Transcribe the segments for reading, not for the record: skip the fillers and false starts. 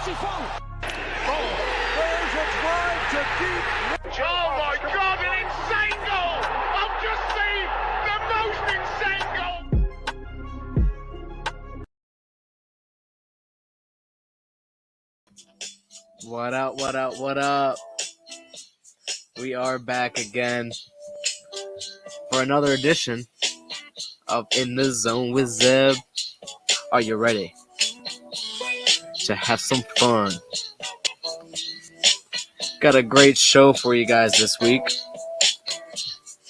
There's a drive to deep. Oh my God, an insane goal! I've just seen the most insane goal! What up, what up, what up? We are back again for another edition of In the Zone with Zeb. Are you ready to have some fun? Got a great show for you guys this week.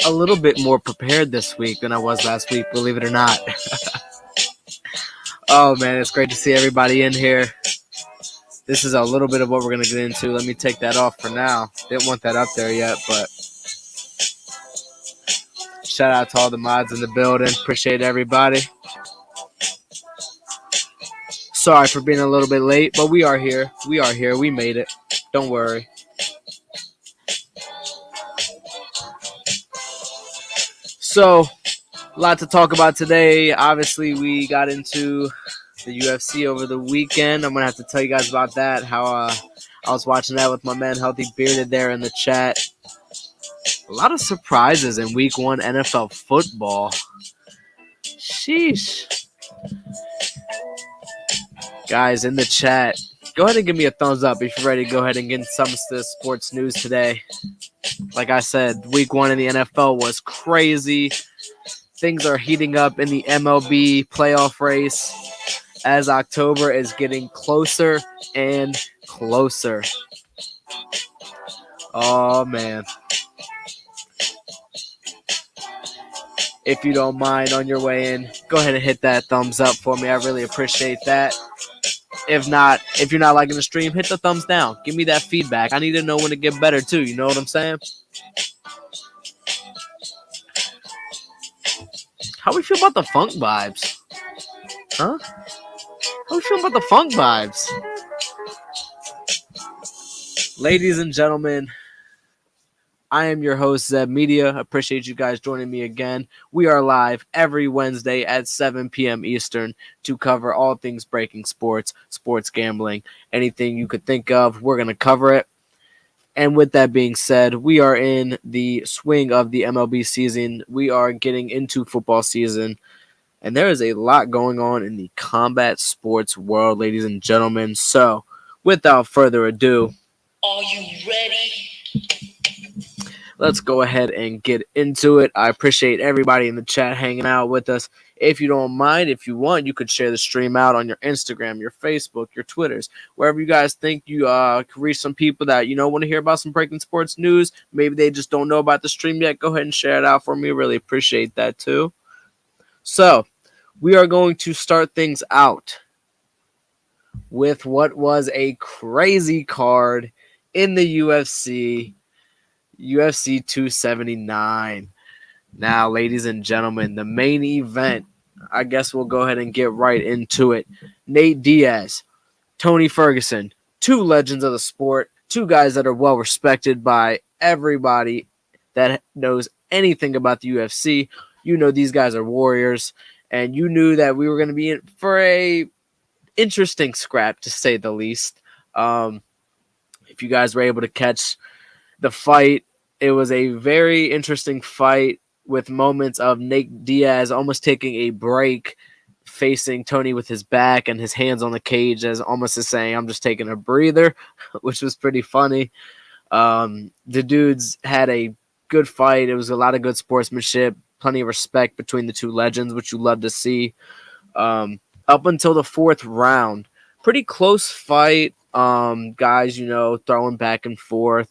A little bit more prepared this week than I was last week, believe it or not. Oh man, it's great to see everybody in here. This is a little bit of what we're going to get into. Let me take that off for now. Didn't want that up there yet, but shout out to all the mods in the building. Appreciate everybody. Sorry for being a little bit late, but we are here. We are here. We made it. Don't worry. So, a lot to talk about today. Obviously, we got into the UFC over the weekend. I'm going to have to tell you guys about that, how I was watching that with my man Healthy Bearded there in the chat. A lot of surprises in week one NFL football. Sheesh. Guys, in the chat, go ahead and give me a thumbs up if you're ready to go ahead and get some of the sports news today. Like I said, week one in the NFL was crazy. Things are heating up in the MLB playoff race as October is getting closer and closer. Oh, man. If you don't mind, on your way in, go ahead and hit that thumbs up for me. I really appreciate that. If not, if you're not liking the stream, hit the thumbs down. Give me that feedback. I need to know when to get better, too. You know what I'm saying? How we feel about the funk vibes? Huh? How we feel about the funk vibes? Ladies and gentlemen, I am your host, Zeb Media. Appreciate you guys joining me again. We are live every Wednesday at 7 p.m. Eastern to cover all things breaking sports, sports gambling, anything you could think of. We're going to cover it. And with that being said, we are in the swing of the MLB season. We are getting into football season. And there is a lot going on in the combat sports world, ladies and gentlemen. So, without further ado, are you ready? Let's go ahead and get into it. I appreciate everybody in the chat hanging out with us. If you don't mind, if you want, you could share the stream out on your Instagram, your Facebook, your Twitters, wherever you guys think you can reach some people that, want to hear about some breaking sports news. Maybe they just don't know about the stream yet. Go ahead and share it out for me. Really appreciate that too. So, we are going to start things out with what was a crazy card in the UFC 279. Now, ladies and gentlemen, the main event, I guess we'll go ahead and get right into it. Nate Diaz, Tony Ferguson, two legends of the sport, two guys that are well respected by everybody that knows anything about the UFC. You know these guys are warriors, and you knew that we were going to be in for a interesting scrap, to say the least. If you guys were able to catch the fight, it was a very interesting fight with moments of Nate Diaz almost taking a break, facing Tony with his back and his hands on the cage, as almost as saying, I'm just taking a breather, which was pretty funny. The dudes had a good fight. It was a lot of good sportsmanship, plenty of respect between the two legends, which you love to see. Up until the fourth round, pretty close fight. Guys, throwing back and forth.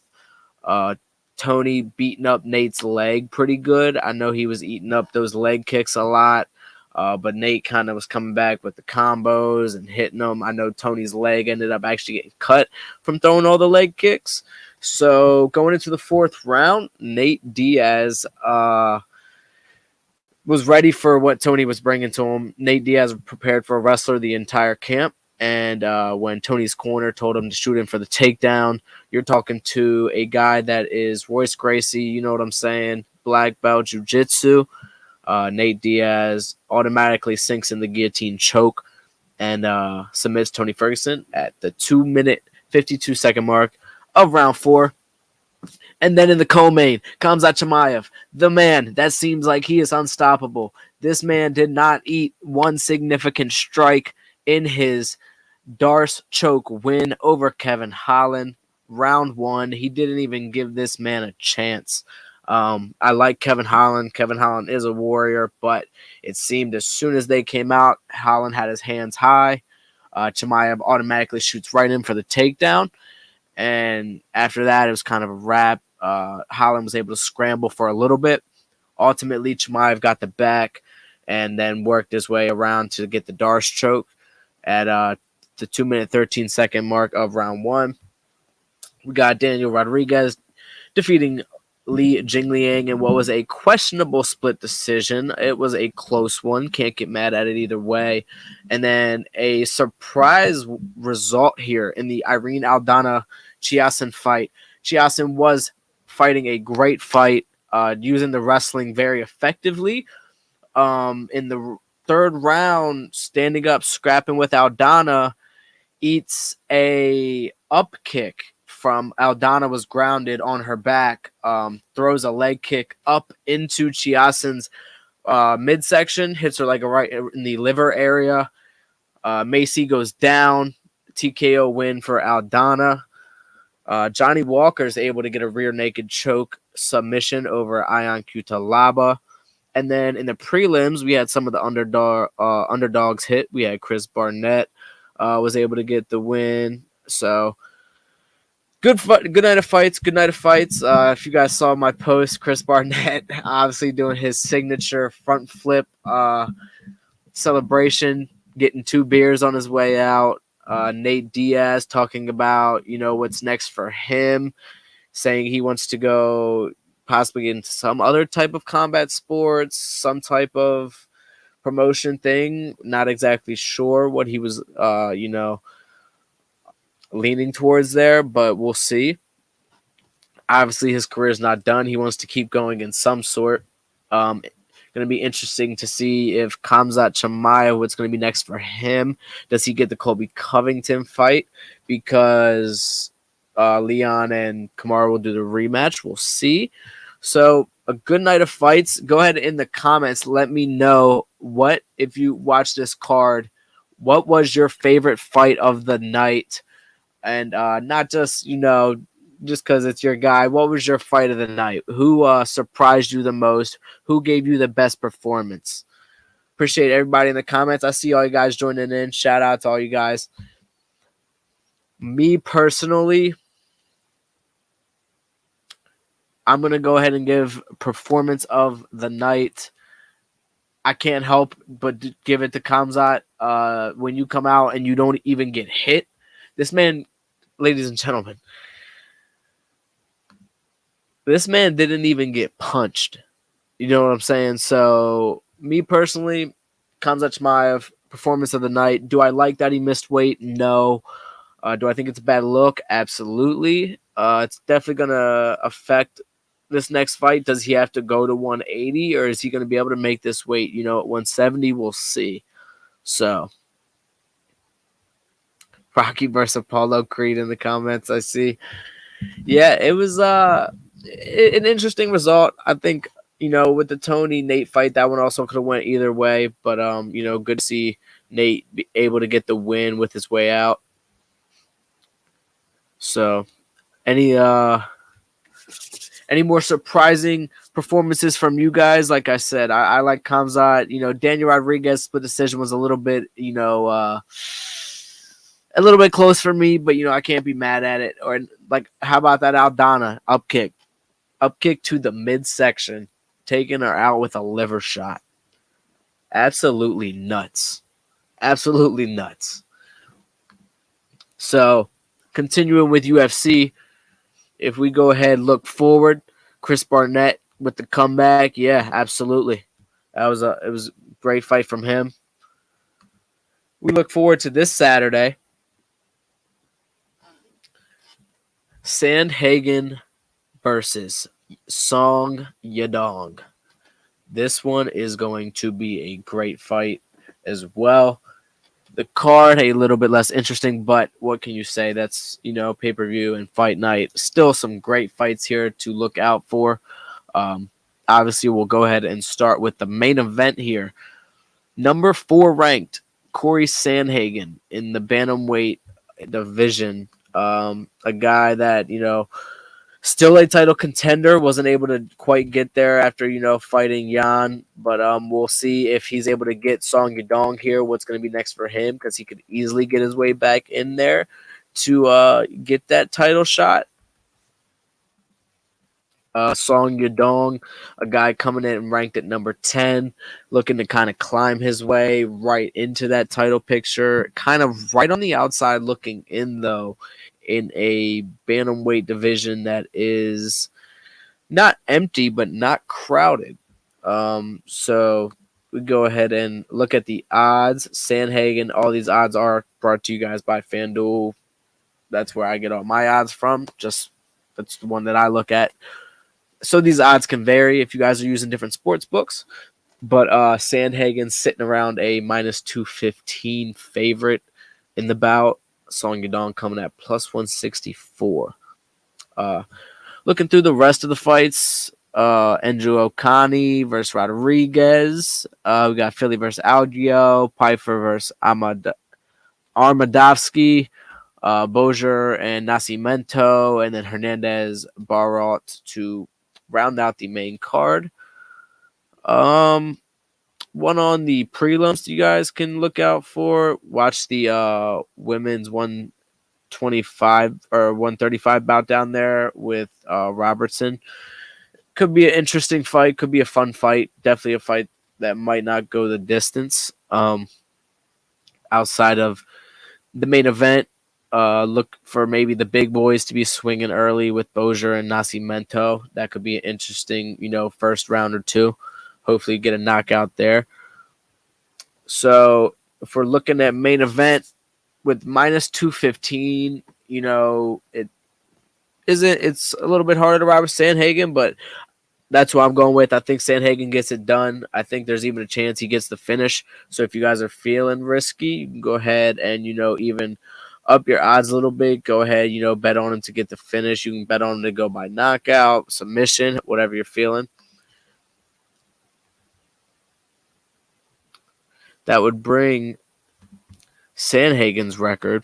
Tony beating up Nate's leg pretty good. I know he was eating up those leg kicks a lot, but Nate kind of was coming back with the combos and hitting them. I know Tony's leg ended up actually getting cut from throwing all the leg kicks. So going into the fourth round, Nate Diaz was ready for what Tony was bringing to him. Nate Diaz prepared for a wrestler the entire camp. And when Tony's corner told him to shoot him for the takedown, you're talking to a guy that is Royce Gracie, you know what I'm saying, black belt jiu-jitsu. Nate Diaz automatically sinks in the guillotine choke. and submits Tony Ferguson at the 2-minute 52-second mark of round 4. And then in the co-main, Khamzat Chimaev, the man that seems like he is unstoppable. This man did not eat one significant strike in his Darce choke win over Kevin Holland. Round 1, he didn't even give this man a chance. I like Kevin Holland. Kevin Holland is a warrior, but it seemed as soon as they came out, Holland had his hands high. Chimaev automatically shoots right in for the takedown. And after that, it was kind of a wrap. Holland was able to scramble for a little bit. Ultimately, Chimaev got the back and then worked his way around to get the Darce choke at the 2-minute 13-second mark of round 1. We got Daniel Rodriguez defeating Li Jingliang in what was a questionable split decision. It was a close one. Can't get mad at it either way. And then a surprise result here in the Irene Aldana Chiasson fight. Chiasson was fighting a great fight, using the wrestling very effectively. In the third round, standing up, scrapping with Aldana, eats a up kick from Aldana, was grounded on her back, throws a leg kick up into Chiasson's midsection, hits her like right in the liver area. Macy goes down, TKO win for Aldana. Johnny Walker is able to get a rear naked choke submission over Ion Cutelaba. And then in the prelims, we had some of the underdogs hit. We had Chris Barnett was able to get the win. So good night of fights. Good night of fights. If you guys saw my post, Chris Barnett obviously doing his signature front flip celebration, getting 2 beers on his way out. Nate Diaz talking about, what's next for him, saying he wants to go possibly into some other type of combat sports, some type of promotion thing. Not exactly sure what he was, leaning towards there, but we'll see. Obviously, his career is not done. He wants to keep going in some sort. Going to be interesting to see if Khamzat Chimaev, what's going to be next for him. Does he get the Colby Covington fight? Because Leon and Kamaru will do the rematch. We'll see. So a good night of fights. Go ahead in the comments. Let me know if you watch this card, what was your favorite fight of the night? And not just, just because it's your guy. What was your fight of the night? Who surprised you the most? Who gave you the best performance? Appreciate everybody in the comments. I see all you guys joining in. Shout out to all you guys. Me personally, I'm going to go ahead and give performance of the night. I can't help but give it to Khamzat. When you come out and you don't even get hit, this man, ladies and gentlemen, this man didn't even get punched. You know what I'm saying? So, me personally, Khamzat Chimaev, performance of the night. Do I like that he missed weight? No. Do I think it's a bad look? Absolutely. It's definitely going to affect this next fight. Does he have to go to 180, or is he going to be able to make this weight, at 170? We'll see. So, Rocky versus Apollo Creed in the comments, I see. Yeah, it was an interesting result. I think, with the Tony Nate fight, that one also could have went either way. But good to see Nate be able to get the win with his way out. So, any more surprising performances from you guys? Like I said, I like Khamzat. Daniel Rodriguez split decision was a little bit, a little bit close for me, but I can't be mad at it. Or like, how about that Aldana up kick to the midsection, taking her out with a liver shot? Absolutely nuts. Absolutely nuts. So, continuing with UFC, if we go ahead and look forward, Chris Barnett with the comeback, yeah, absolutely. It was a great fight from him. We look forward to this Saturday. Sandhagen versus Song Yadong. This one is going to be a great fight as well. The card a little bit less interesting, but what can you say? That's pay-per-view and fight night. Still some great fights here to look out for. Um, Obviously, we'll go ahead and start with the main event here. Number 4 ranked Corey Sandhagen in the bantamweight division. A guy that still a title contender, wasn't able to quite get there after fighting Jan, but we'll see if he's able to get Song Yadong here. What's going to be next for him, because he could easily get his way back in there to get that title shot. Song Yadong, a guy coming in ranked at number 10, looking to kind of climb his way right into that title picture. Kind of right on the outside looking in, though, in a bantamweight division that is not empty, but not crowded. So we go ahead and look at the odds. Sandhagen, all these odds are brought to you guys by FanDuel. That's where I get all my odds from. That's the one that I look at. So these odds can vary if you guys are using different sports books. But Sandhagen's sitting around a minus 215 favorite in the bout. Song Yadong coming at plus 164. Looking through the rest of the fights, Andrew Okani versus Rodriguez. We got Philly versus Algio, Pfeiffer versus Armadovsky, Bozier and Nascimento, and then Hernandez Barot to round out the main card. One on the prelims you guys can look out for. Watch the women's 125 or 135 bout down there with Robertson. Could be an interesting fight. Could be a fun fight. Definitely a fight that might not go the distance. Outside of the main event, look for maybe the big boys to be swinging early with Bozier and Nascimento. That could be an interesting, first round or two. Hopefully get a knockout there. So if we're looking at main event with minus 215, it's a little bit harder to ride with Sandhagen, but that's who I'm going with. I think Sandhagen gets it done. I think there's even a chance he gets the finish. So if you guys are feeling risky, you can go ahead and, even up your odds a little bit. Go ahead, bet on him to get the finish. You can bet on him to go by knockout, submission, whatever you're feeling. That would bring Sandhagen's record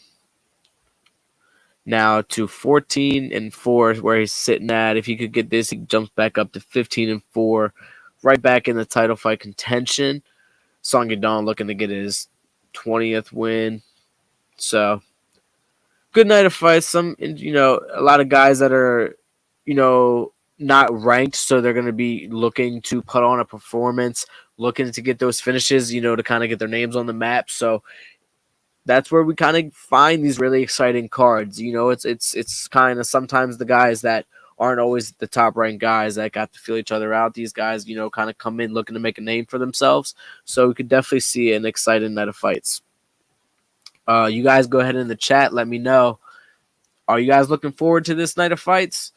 now to 14-4, where he's sitting at. If he could get this, he jumps back up to 15-4, right back in the title fight contention. Song Yadong looking to get his 20th win. So good night of fights. Some, a lot of guys that are, not ranked, so they're going to be looking to put on a performance, looking to get those finishes, to kind of get their names on the map. So that's where we kind of find these really exciting cards. It's kind of sometimes the guys that aren't always the top ranked guys that got to feel each other out. These guys, kind of come in looking to make a name for themselves. So we could definitely see an exciting night of fights. You guys go ahead in the chat. Let me know. Are you guys looking forward to this night of fights?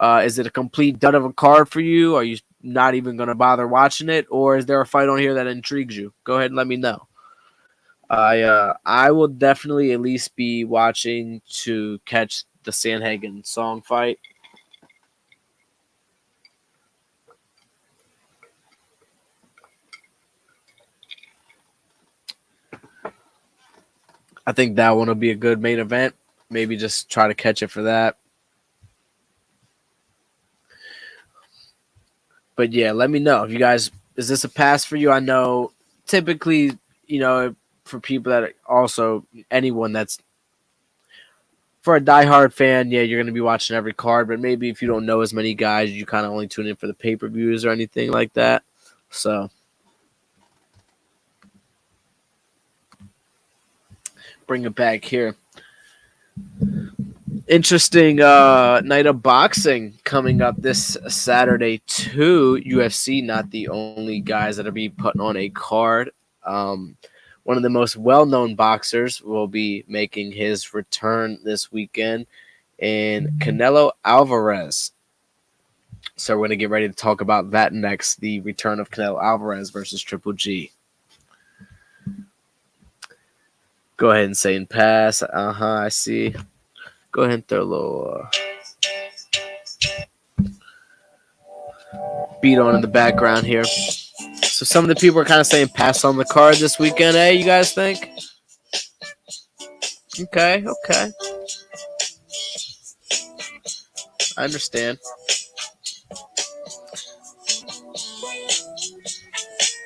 Is it a complete dud of a card for you? Are you not even going to bother watching it? Or is there a fight on here that intrigues you? Go ahead and let me know. I will definitely at least be watching to catch the Sandhagen Song fight. I think that one will be a good main event. Maybe just try to catch it for that. But yeah, let me know if you guys, is this a pass for you? I know typically, for people that are also anyone that's for a diehard fan, yeah, you're going to be watching every card, but maybe if you don't know as many guys, you kind of only tune in for the pay-per-views or anything like that. So bring it back here. Interesting night of boxing coming up this Saturday too. UFC, not the only guys that'll be putting on a card. One of the most well-known boxers will be making his return this weekend, and Canelo Alvarez. So we're going to get ready to talk about that next, the return of Canelo Alvarez versus Triple G. Go ahead and say and pass. I see. Go ahead and throw a little beat on in the background here. So some of the people are kind of saying pass on the card this weekend. Hey, you guys think? Okay. I understand.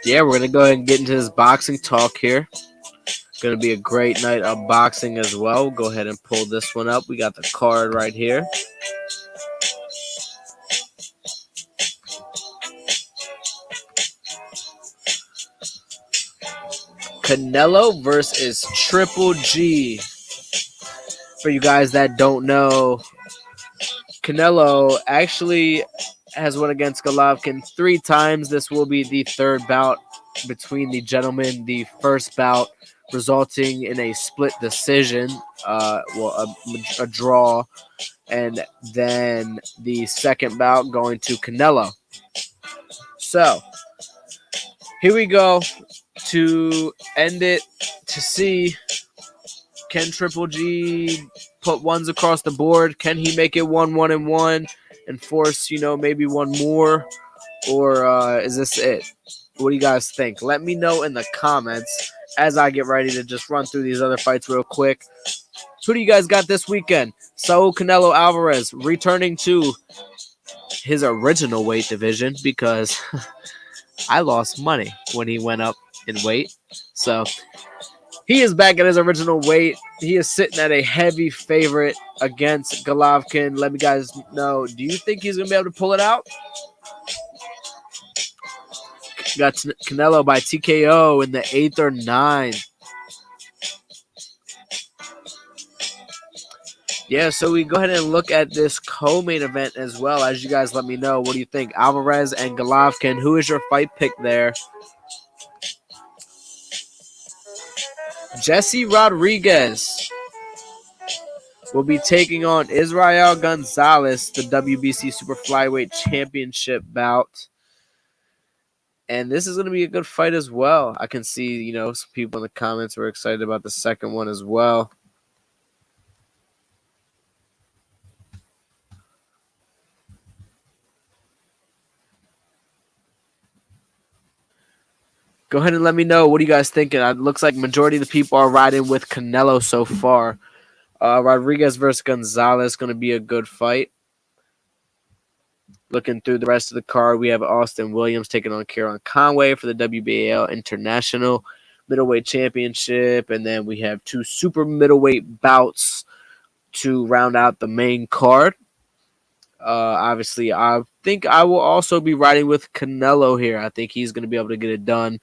Yeah, we're going to go ahead and get into this boxing talk here. Going to be a great night of boxing as well. Go ahead and pull this one up. We got the card right here. Canelo versus Triple G. For you guys that don't know, Canelo actually has won against Golovkin 3 times. This will be the third bout between the gentlemen. The first bout resulting in a split decision, a draw, and then the second bout going to Canelo. So here we go to end it, to see, can Triple G put ones across the board? Can he make it 1-1-1 and force, maybe one more? Or is this it? What do you guys think? Let me know in the comments as I get ready to just run through these other fights real quick. Who do you guys got this weekend? Saul Canelo Alvarez returning to his original weight division because I lost money when he went up in weight. So he is back at his original weight. He is sitting at a heavy favorite against Golovkin. Let me guys know, do you think he's going to be able to pull it out? Got Canelo by TKO in the 8th or 9th. Yeah, so we go ahead and look at this co-main event as well. As you guys let me know, what do you think? Alvarez and Golovkin, who is your fight pick there? Jesse Rodriguez will be taking on Israel Gonzalez, the WBC Super Flyweight Championship bout. And this is going to be a good fight as well. I can see, some people in the comments were excited about the second one as well. Go ahead and let me know. What are you guys thinking? It looks like majority of the people are riding with Canelo so far. Rodriguez versus Gonzalez going to be a good fight. Looking through the rest of the card, we have Austin Williams taking on Kieran Conway for the WBAL International Middleweight Championship. And then we have 2 super middleweight bouts to round out the main card. Obviously, I think I will also be riding with Canelo here. I think he's going to be able to get it done.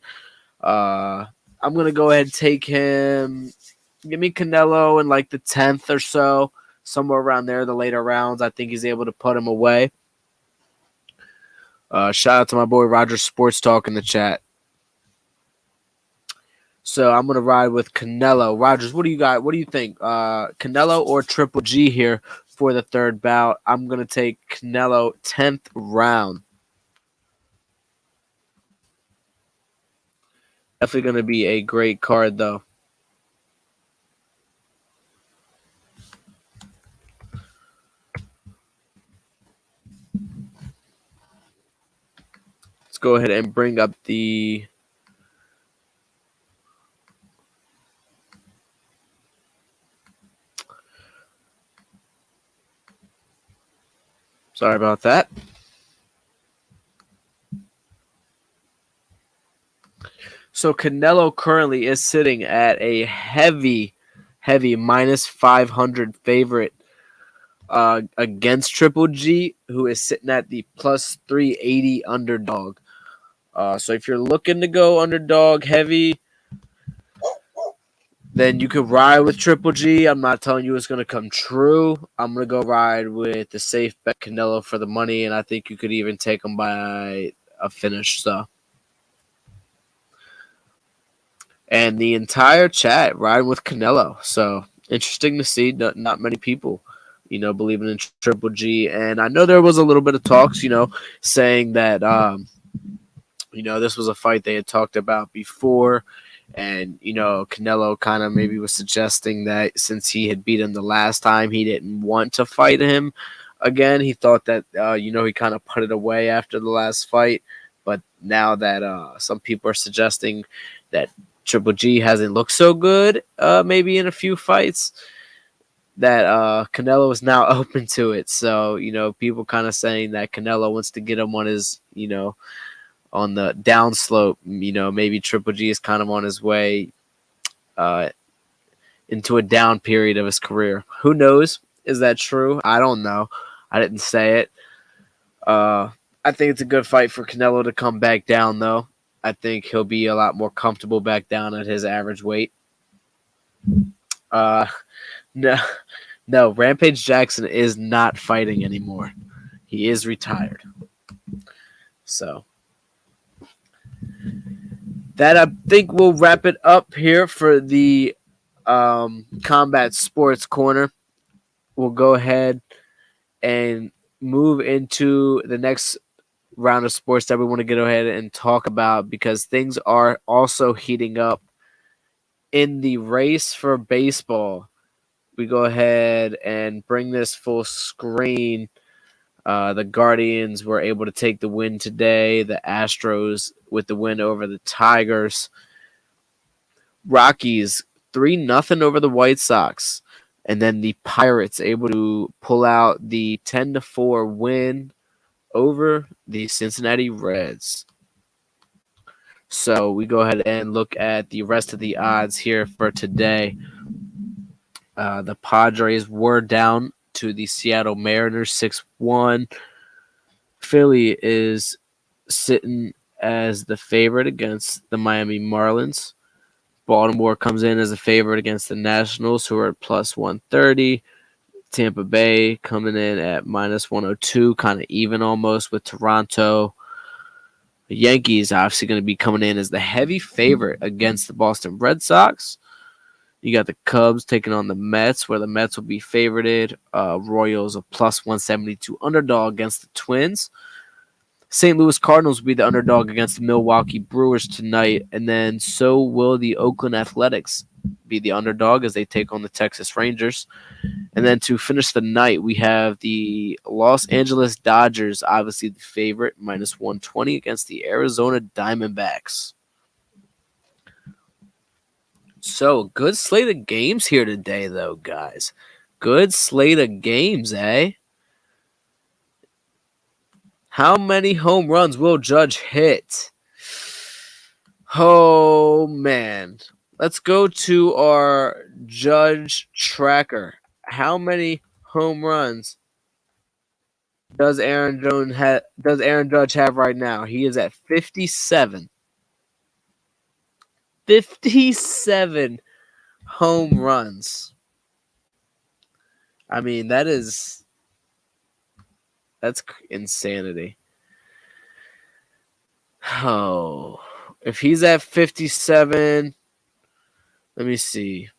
I'm going to go ahead and take him. Give me Canelo in like the 10th or so, somewhere around there, the later rounds. I think he's able to put him away. Shout out to my boy Roger Sports Talk in the chat. So I'm going to ride with Canelo. Rogers, what do you got? What do you think? Canelo or Triple G here for the third bout? I'm going to take Canelo 10th round. Definitely going to be a great card, though. Let's go ahead and bring up the... Sorry about that. So Canelo currently is sitting at a heavy minus 500 favorite against Triple G, who is sitting at the plus 380 underdog. So if you're looking to go underdog heavy, then you could ride with Triple G. I'm not telling you it's going to come true. I'm going to go ride with the safe bet Canelo for the money, and I think you could even take him by a finish. So, and the entire chat riding with Canelo. So interesting to see. Not many people, believing in Triple G. And I know there was a little bit of talks, saying that, this was a fight they had talked about before. And, Canelo kind of maybe was suggesting that since he had beat him the last time, he didn't want to fight him again. He thought that, he kind of put it away after the last fight. But now that some people are suggesting that Triple G hasn't looked so good maybe in a few fights, that Canelo is now open to it. So, people kind of saying that Canelo wants to get him on his, on the downslope. Maybe Triple G is kind of on his way into a down period of his career. Who knows? Is that true? I don't know. I didn't say it. I think it's a good fight for Canelo to come back down, though. I think he'll be a lot more comfortable back down at his average weight. No, Rampage Jackson is not fighting anymore. He is retired. So that, I think, will wrap it up here for the Combat Sports Corner. We'll go ahead and move into the next round of sports that we want to go ahead and talk about, because things are also heating up in the race for baseball. We go ahead and bring this full screen. The Guardians were able to take the win today. The Astros with the win over the Tigers. Rockies 3-0 over the White Sox. And then the Pirates able to pull out the 10-4 win over the Cincinnati Reds. So we go ahead and look at the rest of the odds here for today. The Padres were down to the Seattle Mariners 6-1. Philly is sitting as the favorite against the Miami Marlins. Baltimore comes in as a favorite against the Nationals, who are at plus 130. Tampa Bay coming in at minus 102, kind of even almost with Toronto. The Yankees obviously going to be coming in as the heavy favorite against the Boston Red Sox. You got the Cubs taking on the Mets, where the Mets will be favorited. Royals a plus 172 underdog against the Twins. St. Louis Cardinals will be the underdog against the Milwaukee Brewers tonight, and then so will the Oakland Athletics be the underdog as they take on the Texas Rangers. And then to finish the night, we have the Los Angeles Dodgers, obviously the favorite, minus 120 against the Arizona Diamondbacks. So, good slate of games here today, though, guys. Good slate of games, eh? How many home runs will Judge hit? Oh, man. Let's go to our Judge tracker. How many home runs does Aaron Judge have right now? He is at 57. 57 home runs. I mean, that's insanity. Oh, if he's at 57, let me see.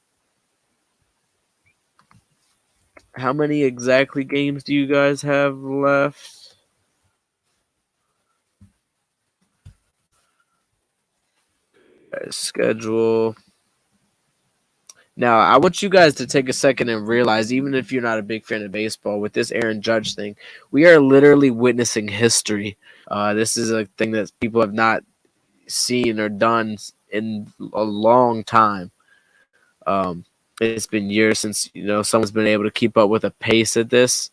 How many exactly games do you guys have left? Schedule. Now, I want you guys to take a second and realize, even if you're not a big fan of baseball, with this Aaron Judge thing, we are literally witnessing history. This is a thing that people have not seen or done in a long time. It's been years since someone's been able to keep up with a pace at this.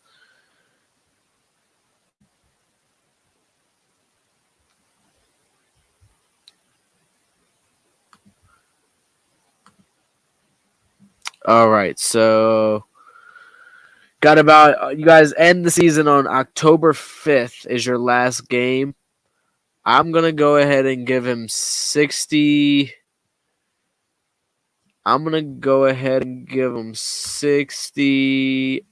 All right, so got about you guys end the season on October 5th is your last game. I'm gonna go ahead and give him 60. I'm gonna go ahead and give him 68.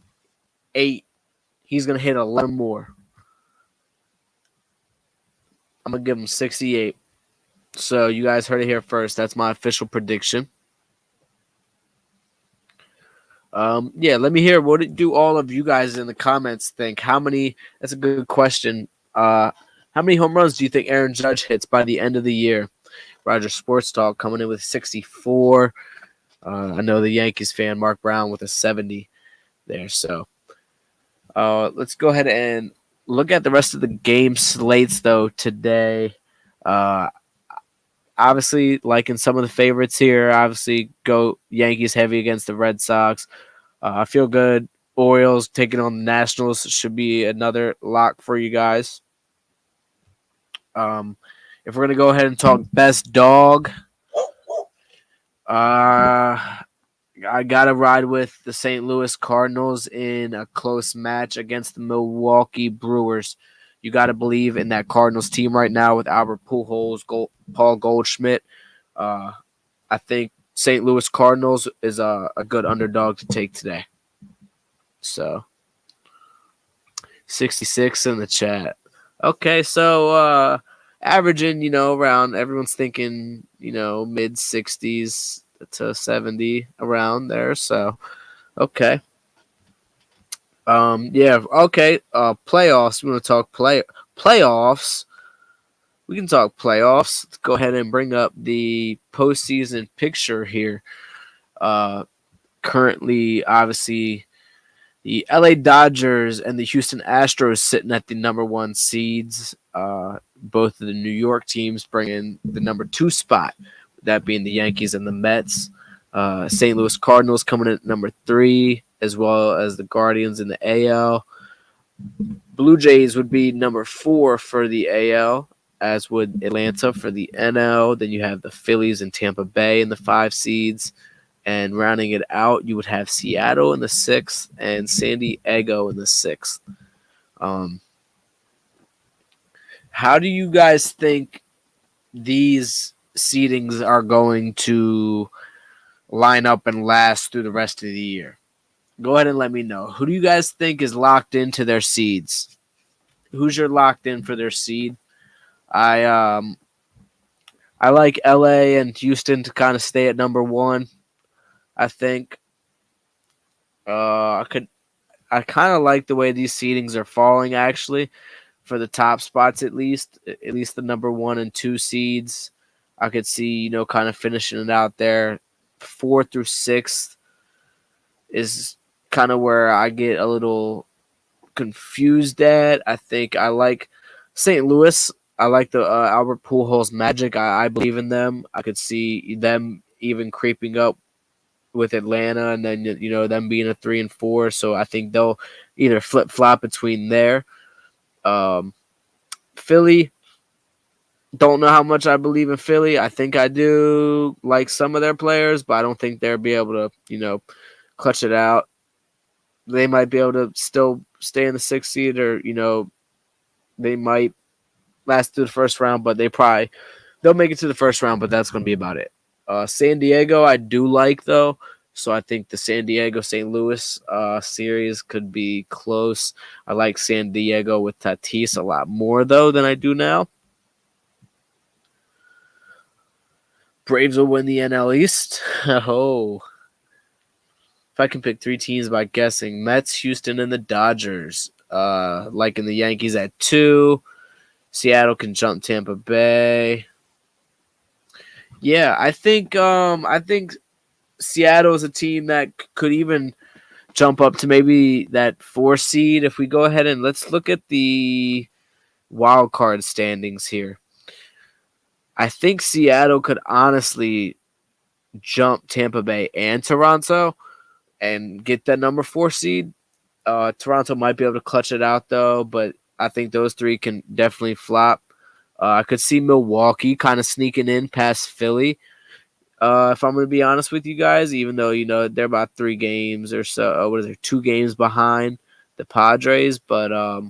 He's gonna hit 11 more. I'm gonna give him 68. So you guys heard it here first. That's my official prediction. Let me hear. What do all of you guys in the comments think? That's a good question. How many home runs do you think Aaron Judge hits by the end of the year? Roger Sports Talk coming in with 64. I know the Yankees fan Mark Brown with a 70 there. So let's go ahead and look at the rest of the game slates though today. Uh, Obviously, like in some of the favorites here, obviously go Yankees heavy against the Red Sox. I feel good. Orioles taking on the Nationals should be another lock for you guys. If we're gonna go ahead and talk best dog, I gotta ride with the St. Louis Cardinals in a close match against the Milwaukee Brewers. You got to believe in that Cardinals team right now with Albert Pujols, Paul Goldschmidt. I think St. Louis Cardinals is a good underdog to take today. So 66 in the chat. Okay, so averaging, around everyone's thinking, mid 60s to 70 around there. So okay. Yeah, okay. Playoffs. We want to talk playoffs. We can talk playoffs. Let's go ahead and bring up the postseason picture here. Currently, obviously, the LA Dodgers and the Houston Astros sitting at the number 1 seeds. Both of the New York teams bringing the number 2 spot, that being the Yankees and the Mets. St. Louis Cardinals coming in at number 3, as well as the Guardians in the AL. Blue Jays would be number 4 for the AL, as would Atlanta for the NL. Then you have the Phillies and Tampa Bay in the 5 seeds. And rounding it out, you would have Seattle in the 6th and San Diego in the 6th. How do you guys think these seedings are going to line up and last through the rest of the year? Go ahead and let me know. Who do you guys think is locked into their seeds? Who's your locked in for their seed? I like LA and Houston to kind of stay at number 1. I think I kind of like the way these seedings are falling actually for the top spots at least the number 1 and 2 seeds. I could see, kind of finishing it out there. 4 through 6th is kind of where I get a little confused at. I think I like St. Louis. I like the Albert Pujols magic. I believe in them. I could see them even creeping up with Atlanta, and then them being a 3 and 4. So I think they'll either flip flop between there. Philly, don't know how much I believe in Philly. I think I do like some of their players, but I don't think they'll be able to clutch it out. They might be able to still stay in the 6th seed, or they might last through the first round, but they'll make it to the first round, but that's going to be about it. San Diego, I do like though, so I think the San Diego St. Louis series could be close. I like San Diego with Tatis a lot more though than I do now. Braves will win the NL East. Oh, if I can pick 3 teams by guessing, Mets, Houston, and the Dodgers. Liking the Yankees at 2. Seattle can jump Tampa Bay. Yeah, I think Seattle is a team that could even jump up to maybe that 4 seed. If we go ahead and let's look at the wild card standings here. I think Seattle could honestly jump Tampa Bay and Toronto and get that number 4 seed. Toronto might be able to clutch it out though, but I think those 3 can definitely flop. I could see Milwaukee kind of sneaking in past Philly. If I'm going to be honest with you guys, even though, they're about 3 games or so, 2 games behind the Padres, but I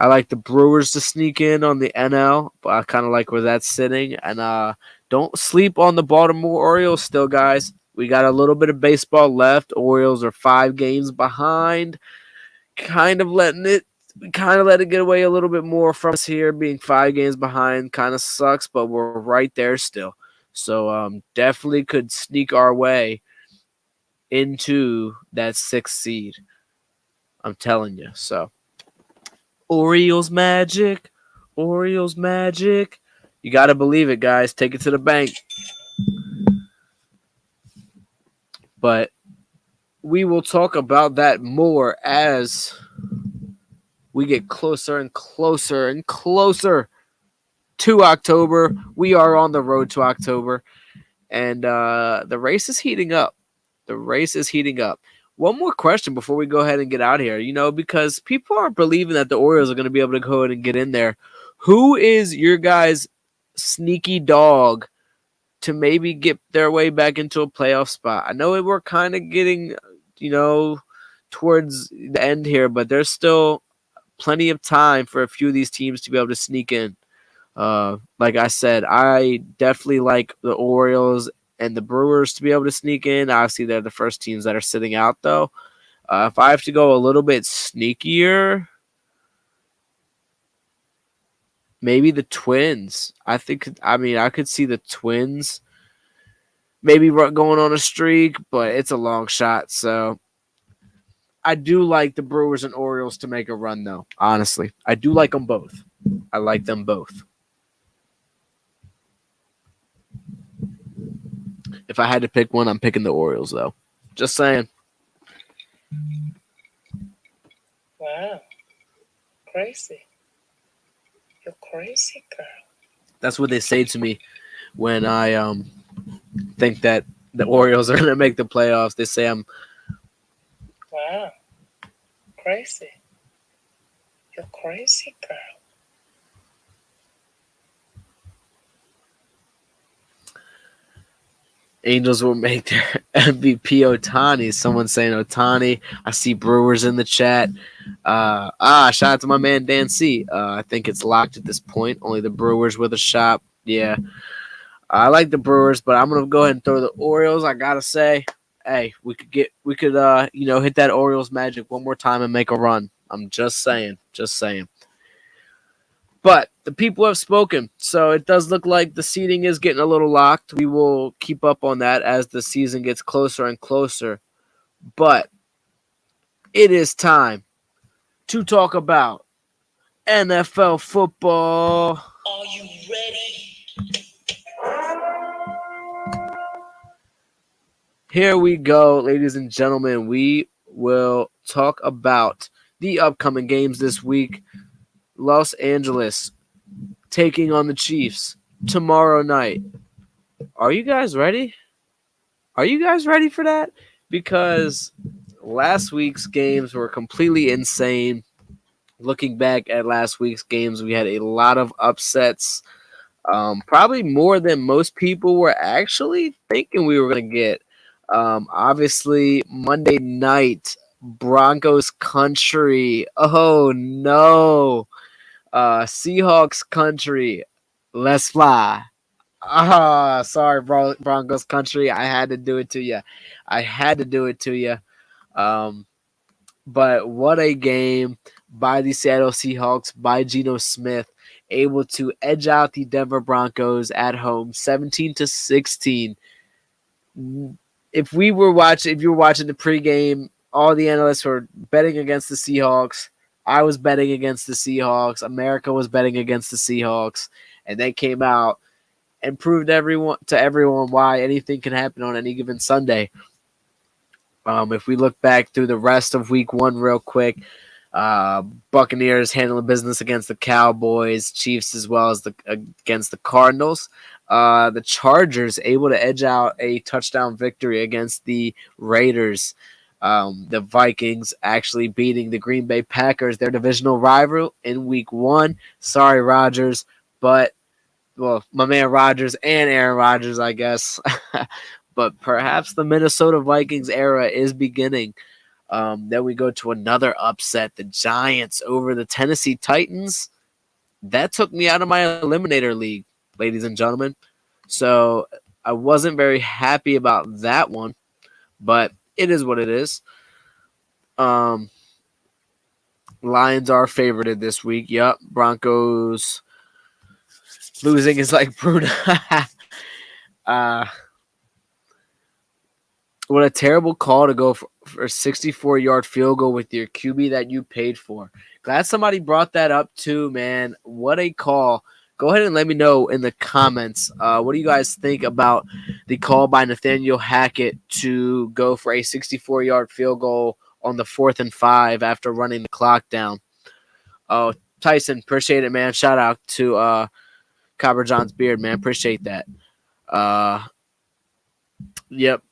like the Brewers to sneak in on the NL, but I kind of like where that's sitting. And don't sleep on the Baltimore Orioles still, guys. We got a little bit of baseball left. Orioles are 5 games behind. Kind of let it get away a little bit more from us here. Being 5 games behind kind of sucks, but we're right there still. So definitely could sneak our way into that 6th seed. I'm telling you. So Orioles magic. You got to believe it, guys. Take it to the bank. But we will talk about that more as we get closer and closer and closer to October. We are on the road to October, and the race is heating up. The race is heating up. One more question before we go ahead and get out of here, because people aren't believing that the Orioles are going to be able to go ahead and get in there. Who is your guys' sneaky dog to maybe get their way back into a playoff spot? I know we're kind of getting, towards the end here, but there's still plenty of time for a few of these teams to be able to sneak in. Like I said, I definitely like the Orioles and the Brewers to be able to sneak in. Obviously, they're the first teams that are sitting out, though. If I have to go a little bit sneakier, maybe the Twins. I could see the Twins maybe going on a streak, but it's a long shot. So I do like the Brewers and Orioles to make a run, though. Honestly, I do like them both. I like them both. If I had to pick one, I'm picking the Orioles, though. Just saying. Wow. Crazy. You're crazy, girl. That's what they say to me when I think that the Orioles are going to make the playoffs. They say I'm... Wow. Crazy. You're crazy, girl. Angels will make their MVP Ohtani. Someone's saying Ohtani. I see Brewers in the chat. Shout out to my man Dan C. I think it's locked at this point. Only the Brewers with a shot. Yeah. I like the Brewers, but I'm gonna go ahead and throw the Orioles. I gotta say, hey, we could hit that Orioles magic one more time and make a run. I'm just saying. But the people have spoken, so it does look like the seeding is getting a little locked. We will keep up on that as the season gets closer and closer. But it is time to talk about NFL football. Are you ready? Here we go, ladies and gentlemen. We will talk about the upcoming games this week. Los Angeles taking on the Chiefs tomorrow night. Are you guys ready? Are you guys ready for that? Because last week's games were completely insane. Looking back at last week's games, we had a lot of upsets. Probably more than most people were actually thinking we were going to get. Obviously, Monday night, Broncos country. Oh, no. Seahawks country. Let's fly. Sorry, Broncos country. I had to do it to you. But what a game by the Seattle Seahawks, by Geno Smith, able to edge out the Denver Broncos at home, 17-16. If you were watching the pregame, all the analysts were betting against the Seahawks. I was betting against the Seahawks. America was betting against the Seahawks, and they came out and proved to everyone why anything can happen on any given Sunday. If we look back through the rest of Week 1 real quick, Buccaneers handling business against the Cowboys, Chiefs as well as against the Cardinals. The Chargers able to edge out a touchdown victory against the Raiders. The Vikings actually beating the Green Bay Packers, their divisional rival, in Week 1. Sorry, Rodgers, but, well, my man Rodgers and Aaron Rodgers, I guess. But perhaps the Minnesota Vikings era is beginning. Then we go to another upset, the Giants over the Tennessee Titans. That took me out of my Eliminator League, ladies and gentlemen. So I wasn't very happy about that one, but it is what it is. Lions are favorited this week. Yep. Broncos losing is like Bruno. What a terrible call to go for a 64-yard field goal with your QB that you paid for. Glad somebody brought that up too, man. What a call go ahead and let me know in the comments. What do you guys think about the call by Nathaniel Hackett to go for a 64-yard field goal on the 4th and 5 after running the clock down? Oh, Tyson, appreciate it, man. Shout out to Copper John's beard, man. Appreciate that. Yep.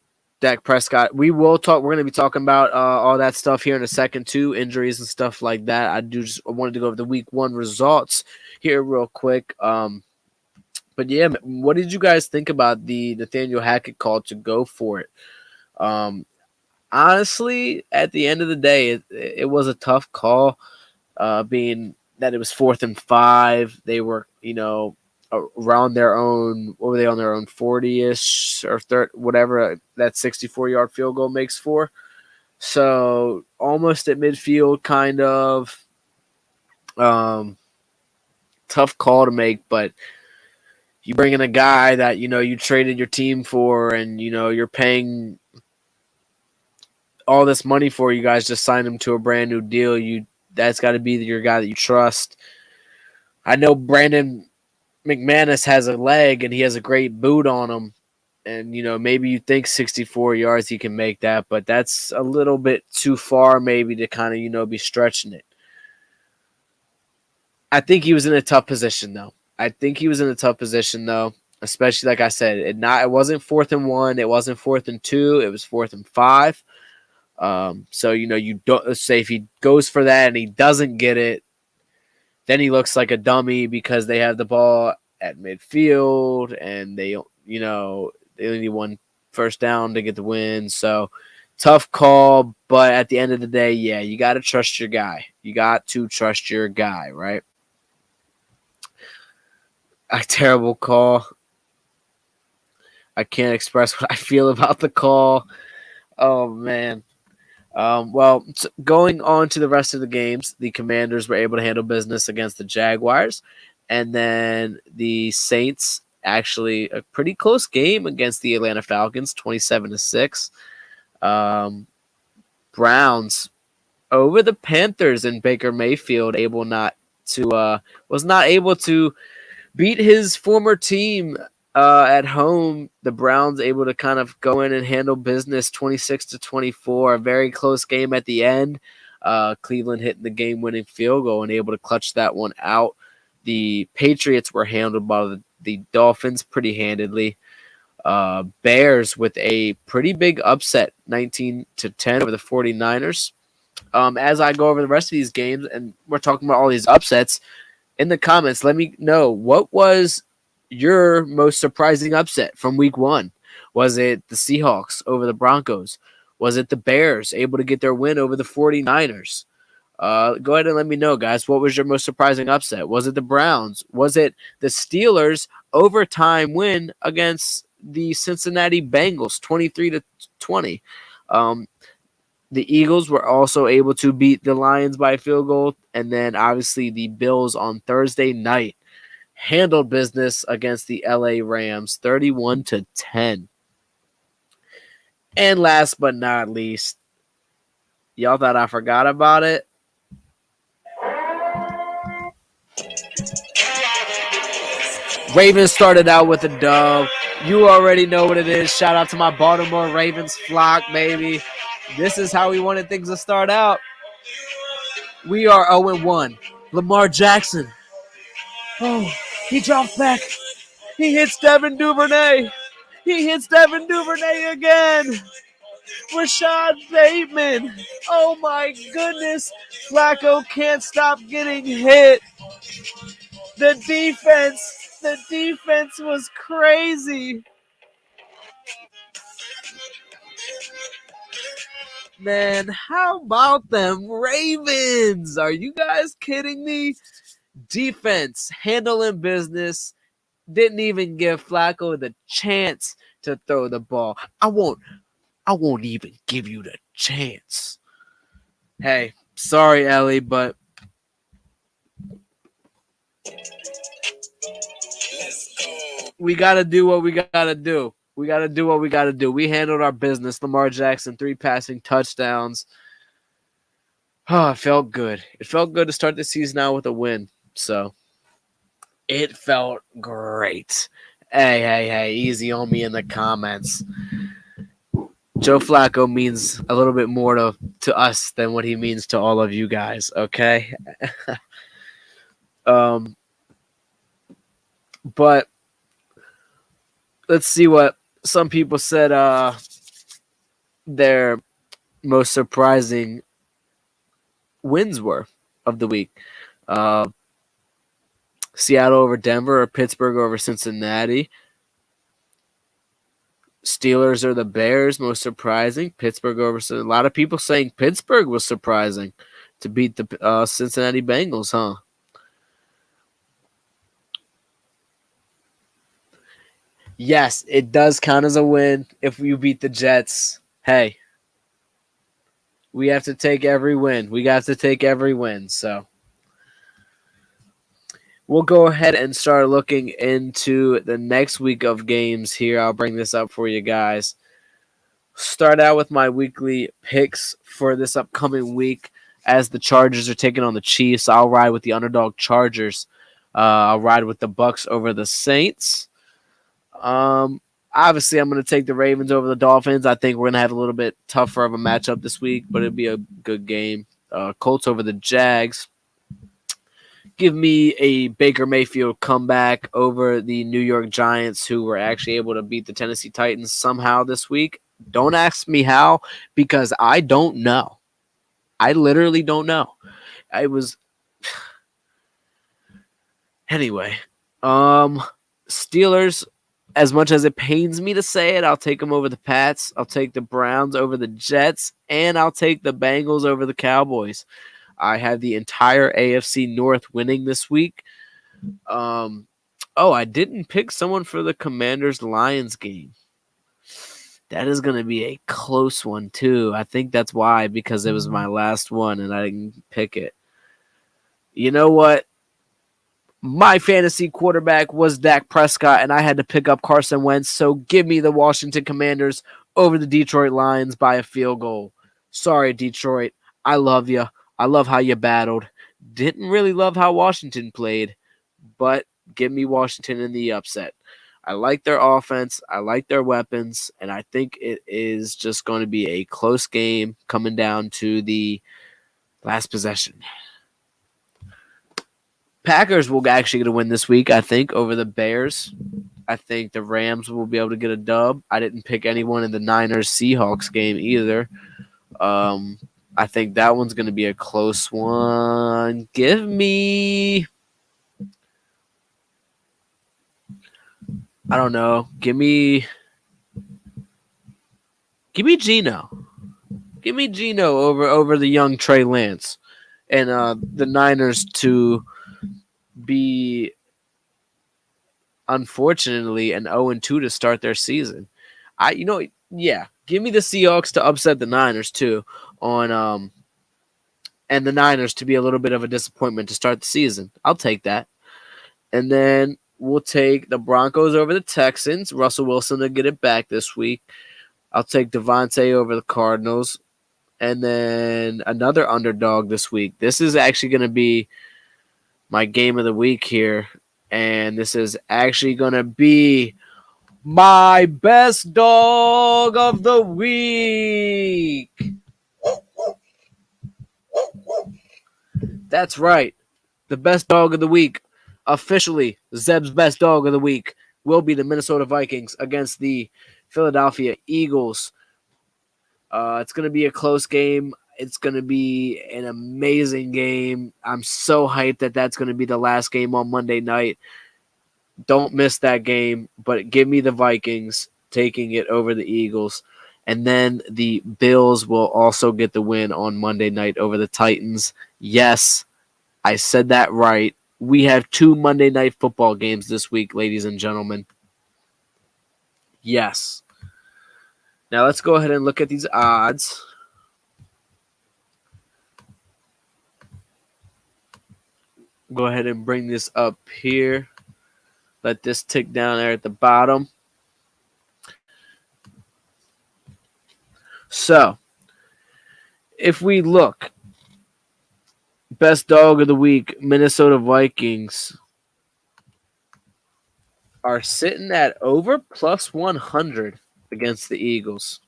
Dak Prescott. We will talk. We're going to be talking about all that stuff here in a second too, injuries and stuff like that. I wanted to go over the week 1 results here real quick. But yeah, what did you guys think about the Nathaniel Hackett call to go for it? Honestly, at the end of the day, it was a tough call, being that it was 4th and 5. They were, around their own, what were they on their own 40-ish or 30, whatever that 64-yard field goal makes for. So almost at midfield, kind of tough call to make, but you bring in a guy that, you traded your team for and, you're paying all this money for. You guys just signed him to a brand new deal. That's got to be your guy that you trust. I know Brandon McManus has a leg and he has a great boot on him. And, maybe you think 64 yards he can make that, but that's a little bit too far maybe to kind of, be stretching it. I think he was in a tough position, though. Especially like I said, it wasn't 4th and 1, it wasn't 4th and 2, it was 4th and 5. So, you don't say if he goes for that and he doesn't get it, then he looks like a dummy because they have the ball at midfield and they only need 1 first down to get the win. So tough call, but at the end of the day, yeah, you got to trust your guy. Right? A terrible call. I can't express what I feel about the call. Oh, man. Going on to the rest of the games, the Commanders were able to handle business against the Jaguars. And then the Saints, actually a pretty close game against the Atlanta Falcons, 27-6. Browns over the Panthers and Baker Mayfield was not able to beat his former team at home. The Browns able to kind of go in and handle business 26-24, a very close game at the end. Cleveland hitting the game-winning field goal and able to clutch that one out. The Patriots were handled by the Dolphins pretty handedly. Bears with a pretty big upset, 19-10 over the 49ers. As I go over the rest of these games, and we're talking about all these upsets, in the comments, let me know, what was your most surprising upset from week 1? Was it the Seahawks over the Broncos? Was it the Bears able to get their win over the 49ers? Go ahead and let me know, guys. What was your most surprising upset? Was it the Browns? Was it the Steelers overtime win against the Cincinnati Bengals, 23-20? The Eagles were also able to beat the Lions by a field goal. And then obviously the Bills on Thursday night handled business against the LA Rams, 31-10. And last but not least, y'all thought I forgot about it? Ravens started out with a dub. You already know what it is. Shout out to my Baltimore Ravens flock, baby. This is how we wanted things to start out. We are 0-1. Lamar Jackson. Oh, he dropped back. He hits Devin Duvernay. He hits Devin Duvernay again. Rashad Bateman. Oh, my goodness. Flacco can't stop getting hit. The defense was crazy. Man, how about them Ravens? Are you guys kidding me? Defense handling business. Didn't even give Flacco the chance to throw the ball. I won't even give you the chance. Hey, sorry, Ellie, but we got to do what we got to do. We handled our business. Lamar Jackson, 3 passing touchdowns. Oh, it felt good. It felt good to start the season out with a win. So, It felt great. Hey, easy on me in the comments. Joe Flacco means a little bit more to us than what he means to all of you guys, okay? um, but let's see what some people said their most surprising wins were of the week. Uh, Seattle over Denver or Pittsburgh over Cincinnati. Steelers or the Bears, most surprising. Pittsburgh over a lot of people saying Pittsburgh was surprising to beat the Cincinnati Bengals, huh? Yes, it does count as a win if you beat the Jets. Hey, we have to take every win. We got to take every win. So we'll go ahead and start looking into the next week of games here. I'll bring this up for you guys. Start out with my weekly picks for this upcoming week. As the Chargers are taking on the Chiefs, I'll ride with the underdog Chargers. I'll ride with the Bucks over the Saints. Obviously, I'm going to take the Ravens over the Dolphins. I think we're going to have a little bit tougher of a matchup this week, but it'll be a good game. Colts over the Jags. Give me a Baker Mayfield comeback over the New York Giants, who were actually able to beat the Tennessee Titans somehow this week. Don't ask me how, because I don't know. I literally don't know. I was anyway. Steelers, as much as it pains me to say it, I'll take them over the Pats. I'll take the Browns over the Jets, and I'll take the Bengals over the Cowboys. I have the entire AFC North winning this week. I didn't pick someone for the Commanders-Lions game. That is going to be a close one, too. I think that's why, because it was my last one and I didn't pick it. You know what? My fantasy quarterback was Dak Prescott, and I had to pick up Carson Wentz, so give me the Washington Commanders over the Detroit Lions by a field goal. Sorry, Detroit. I love you. I love how you battled. Didn't really love how Washington played, but give me Washington in the upset. I like their offense. I like their weapons, and I think it is just going to be a close game coming down to the last possession. Packers will actually get a win this week, I think, over the Bears. I think the Rams will be able to get a dub. I didn't pick anyone in the Niners-Seahawks game either. I think that one's going to be a close one. Give me... I don't know. Give me Geno. Give me Geno over the young Trey Lance. And the Niners to be, unfortunately, an 0-2 to start their season. Give me the Seahawks to upset the Niners too and the Niners to be a little bit of a disappointment to start the season. I'll take that. And then we'll take the Broncos over the Texans. Russell Wilson to get it back this week. I'll take Devontae over the Cardinals. And then another underdog this week. This is actually going to be my game of the week here. And this is actually going to be my best dog of the week. That's right. The best dog of the week. Officially, Zeb's best dog of the week will be the Minnesota Vikings against the Philadelphia Eagles. It's going to be a close game. It's going to be an amazing game. I'm so hyped that that's going to be the last game on Monday night. Don't miss that game, but give me the Vikings taking it over the Eagles. And then the Bills will also get the win on Monday night over the Titans. Yes, I said that right. We have 2 Monday night football games this week, ladies and gentlemen. Yes. Now let's go ahead and look at these odds. Go ahead and bring this up here. Let this tick down there at the bottom. So, if we look, best dog of the week, Minnesota Vikings. are sitting at over plus 100 against the Eagles.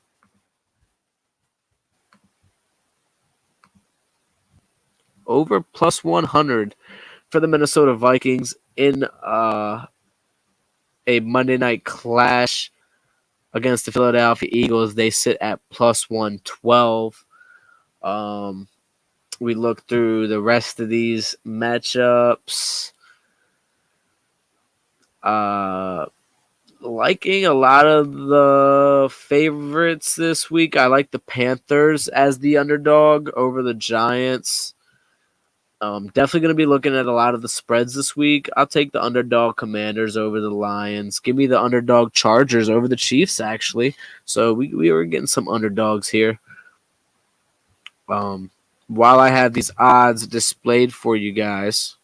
Over plus 100 for the Minnesota Vikings in a Monday night clash against the Philadelphia Eagles. They sit at plus 112. We look through the rest of these matchups. Liking a lot of the favorites this week. I like the Panthers as the underdog over the Giants. Definitely going to be looking at a lot of the spreads this week. I'll take the underdog Commanders over the Lions. Give me the underdog Chargers over the Chiefs, actually. So we were getting some underdogs here. While I have these odds displayed for you guys.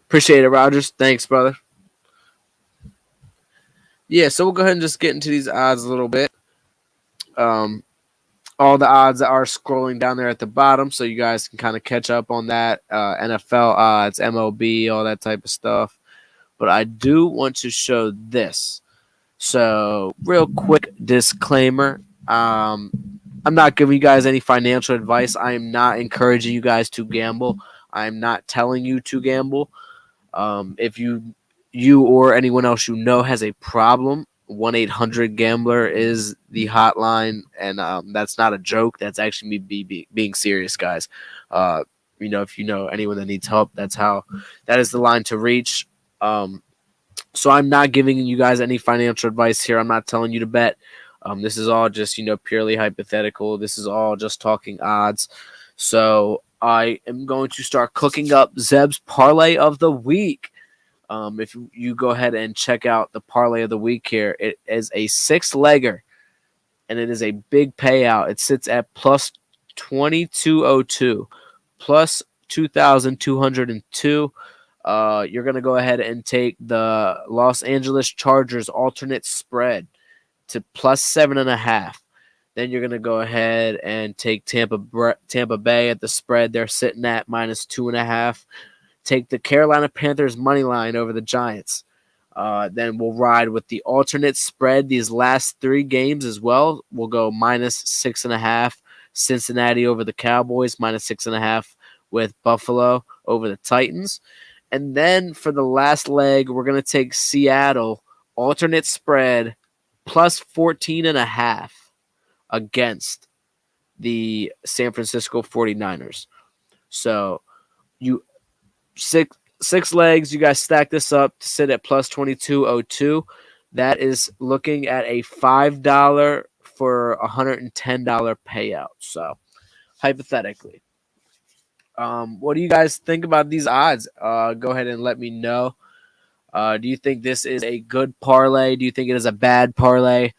Appreciate it, Rogers. Thanks, brother. Yeah, so we'll go ahead and just get into these odds a little bit. All the odds are scrolling down there at the bottom, so you guys can kind of catch up on that. NFL odds, MLB, all that type of stuff. But I do want to show this. So, real quick disclaimer. I'm not giving you guys any financial advice. I am not encouraging you guys to gamble. I'm not telling you to gamble. If you or anyone else you know has a problem, 1-800-GAMBLER is the hotline, and that's not a joke. That's actually me being serious, guys. If you know anyone that needs help, that is the line to reach. So I'm not giving you guys any financial advice here. I'm not telling you to bet. This is all just, purely hypothetical. This is all just talking odds. So I am going to start cooking up Zeb's parlay of the week. If you go ahead and check out the parlay of the week here, it is a 6-legger, and it is a big payout. It sits at plus 2202, plus 2,202. You're going to go ahead and take the Los Angeles Chargers alternate spread to plus 7.5. Then you're going to go ahead and take Tampa Bay at the spread. They're sitting at minus 2.5. Take the Carolina Panthers money line over the Giants. Then we'll ride with the alternate spread these last 3 games as well. We'll go minus 6.5. Cincinnati over the Cowboys, minus 6.5 with Buffalo over the Titans. And then for the last leg, we're going to take Seattle alternate spread plus 14.5 against the San Francisco 49ers. So six legs, you guys stack this up to sit at plus 2202. That is looking at a $5 for $110 payout. So hypothetically, what do you guys think about these odds? Go ahead and let me know. Do you think this is a good parlay? Do you think it is a bad parlay?